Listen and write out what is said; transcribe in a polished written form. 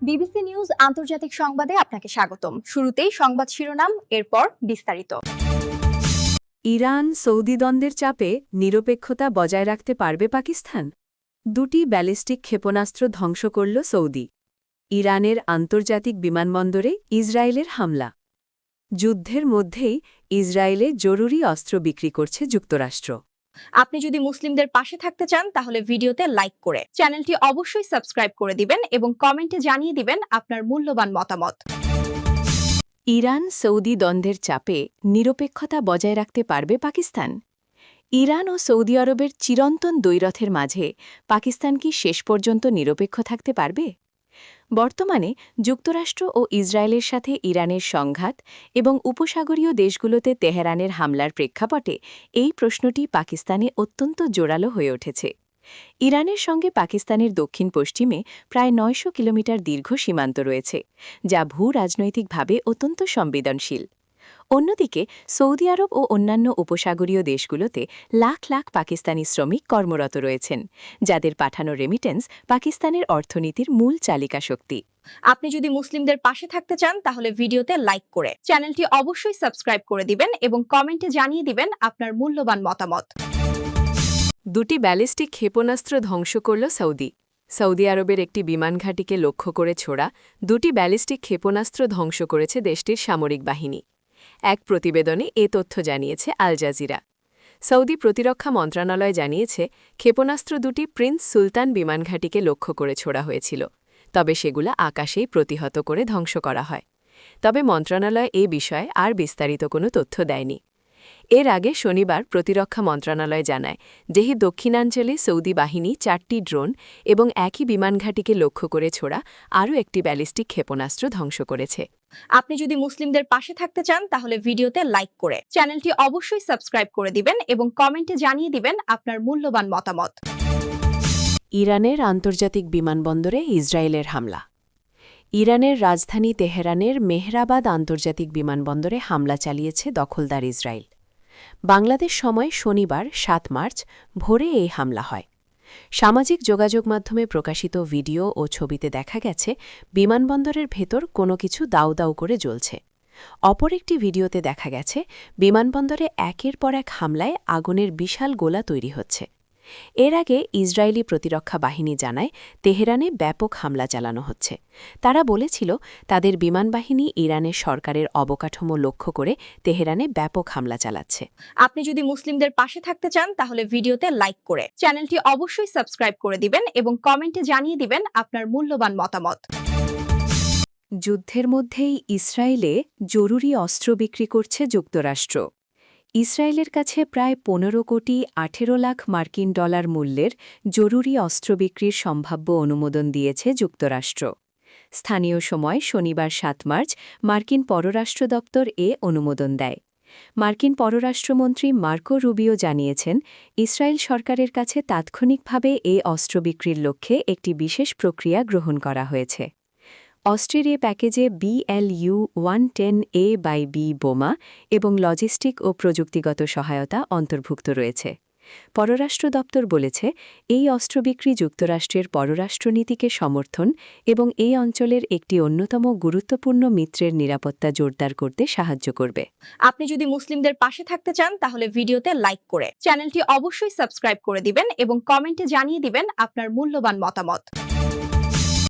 BBC news আন্তর্জাতিক সংবাদে আপনাকে স্বাগতম। শুরুতেই সংবাদ শিরোনাম, এরপর বিস্তারিত। ইরান সৌদি দ্বন্দ্বের চাপে নিরপেক্ষতা বজায় রাখতে পারবে পাকিস্তান? দুটি ব্যালিস্টিক ক্ষেপণাস্ত্র ধ্বংস করল সৌদি। ইরানের আন্তর্জাতিক বিমানবন্দরে ইসরায়েলের হামলা। যুদ্ধের মধ্যেই ইসরায়েলে জরুরি অস্ত্র বিক্রি করছে যুক্তরাষ্ট্র। আপনি যদি মুসলিমদের পাশে থাকতে চান তাহলে ভিডিওতে লাইক করে চ্যানেলটি অবশ্যই সাবস্ক্রাইব করে দিবেন এবং কমেন্টে জানিয়ে দিবেন আপনার মূল্যবান মতামত। ইরান সৌদি দ্বন্দ্বের চাপে নিরপেক্ষতা বজায় রাখতে পারবে পাকিস্তান? ইরান ও সৌদি আরবের চিরন্তন দ্বৈরথের মাঝে পাকিস্তান কি শেষ পর্যন্ত নিরপেক্ষ থাকতে পারবে? বর্তমানে যুক্তরাষ্ট্র ও ইসরায়েলের সাথে ইরানের সংঘাত এবং উপসাগরীয় দেশগুলোতে তেহরানের হামলার প্রেক্ষাপটে এই প্রশ্নটি পাকিস্তানে অত্যন্ত জোরালো হয়ে উঠেছে। ইরানের সঙ্গে পাকিস্তানের দক্ষিণ পশ্চিমে প্রায় ৯০০ কিলোমিটার দীর্ঘ সীমান্ত রয়েছে, যা ভূ-রাজনৈতিকভাবে অত্যন্ত সংবেদনশীল। অন্যদিকে সৌদি আরব ও অন্যান্য উপসাগরীয় দেশগুলোতে লাখ লাখ পাকিস্তানি শ্রমিক কর্মরত রয়েছেন, যাদের পাঠানো রেমিটেন্স পাকিস্তানের অর্থনীতির মূল চালিকা শক্তি। আপনি যদি মুসলিমদের পাশে থাকতে চান তাহলে ভিডিওতে লাইক করে চ্যানেলটি অবশ্যই সাবস্ক্রাইব করে দিবেন এবং কমেন্টে জানিয়ে দিবেন আপনার মূল্যবান মতামত। দুটি ব্যালিস্টিক ক্ষেপণাস্ত্র ধ্বংস করল সৌদি। সৌদি আরবের একটি বিমান ঘাঁটিকে লক্ষ্য করে ছোড়া দুটি ব্যালিস্টিক ক্ষেপণাস্ত্র ধ্বংস করেছে দেশটির সামরিক বাহিনী। এক প্রতিবেদনে এ তথ্য জানিয়েছে আল জাজিরা। সৌদি প্রতিরক্ষা মন্ত্রণালয় জানিয়েছে, ক্ষেপণাস্ত্র দুটি প্রিন্স সুলতান বিমান ঘাঁটিকে লক্ষ্য করে ছোড়া হয়েছিল, তবে সেগুলো আকাশেই প্রতিহত করে ধ্বংস করা হয়। তবে মন্ত্রণালয় এ বিষয়ে আর বিস্তারিত কোনো তথ্য দেয়নি। এর আগে শনিবার প্রতিরক্ষা মন্ত্রণালয় জানায়, যেহি দক্ষিণাঞ্চলে সৌদি বাহিনী 4টি ড্রোন এবং একই বিমান ঘাঁটিকে লক্ষ্য করে ছোড়া আরও একটি ব্যালিস্টিক ক্ষেপণাস্ত্র ধ্বংস করেছে। আপনি যদি মুসলিমদের পাশে থাকতে চান তাহলে ভিডিওতে লাইক করে চ্যানেলটি অবশ্যই সাবস্ক্রাইব করে দিবেন এবং কমেন্টে জানিয়ে দিবেন আপনার মূল্যবান মতামত। ইরানের আন্তর্জাতিক বিমানবন্দরে ইসরায়েলের হামলা। ইরানের রাজধানী তেহরানের মেহরাবাদ আন্তর্জাতিক বিমানবন্দরে হামলা চালিয়েছে দখলদার ইসরায়েল। বাংলাদেশ সময় শনিবার ৭ মার্চ ভোরে এই হামলা হয়। সামাজিক যোগাযোগ মাধ্যমে প্রকাশিত ভিডিও ও ছবিতে দেখা গেছে বিমানবন্দরের ভেতর কোনো কিছু দাউ দাউ করে জ্বলছে। অপর একটি ভিডিওতে দেখা গেছে বিমানবন্দরে একের পর এক হামলায় আগুনের বিশাল গোলা তৈরি হচ্ছে। এর আগে ইসরায়েলি প্রতিরক্ষা বাহিনী জানায়, তেহরানে ব্যাপক হামলা চালানো হচ্ছে। তারা বলেছিল, তাদের বিমানবাহিনী ইরানের সরকারের অবকাঠামো লক্ষ্য করে তেহরানে ব্যাপক হামলা চালাচ্ছে। আপনি যদি মুসলিমদের পাশে থাকতে চান তাহলে ভিডিওতে লাইক করে চ্যানেলটি অবশ্যই সাবস্ক্রাইব করে দিবেন এবং কমেন্টে জানিয়ে দিবেন আপনার মূল্যবান মতামত। যুদ্ধের মধ্যেই ইসরায়েলে জরুরি অস্ত্র বিক্রি করছে যুক্তরাষ্ট্র। ইসরায়েলের কাছে প্রায় ১৫ কোটি ১৮ লাখ মার্কিন ডলার মূল্যের জরুরি অস্ত্র বিক্রির সম্ভাব্য অনুমোদন দিয়েছে যুক্তরাষ্ট্র। স্থানীয় সময় শনিবার ৭ মার্চ মার্কিন পররাষ্ট্র দপ্তর এ অনুমোদন দেয়। মার্কিন পররাষ্ট্রমন্ত্রী মার্কো রুবিও জানিয়েছেন, ইসরায়েল সরকারের কাছে তাৎক্ষণিকভাবে এ অস্ত্র বিক্রির লক্ষ্যে একটি বিশেষ প্রক্রিয়া গ্রহণ করা হয়েছে। অস্ত্রের এ প্যাকেজে BLU-110A/B বোমা এবং লজিস্টিক ও প্রযুক্তিগত সহায়তা অন্তর্ভুক্ত রয়েছে। পররাষ্ট্র দপ্তর বলেছে, এই অস্ত্র বিক্রি যুক্তরাষ্ট্রের পররাষ্ট্রনীতিকে সমর্থন এবং এই অঞ্চলের একটি অন্যতম গুরুত্বপূর্ণ মিত্রের নিরাপত্তা জোরদার করতে সাহায্য করবে। আপনি যদি মুসলিমদের পাশে থাকতে চান তাহলে ভিডিওতে লাইক করে চ্যানেলটি অবশ্যই সাবস্ক্রাইব করে দিবেন এবং কমেন্টে জানিয়ে দিবেন আপনার মূল্যবান মতামত।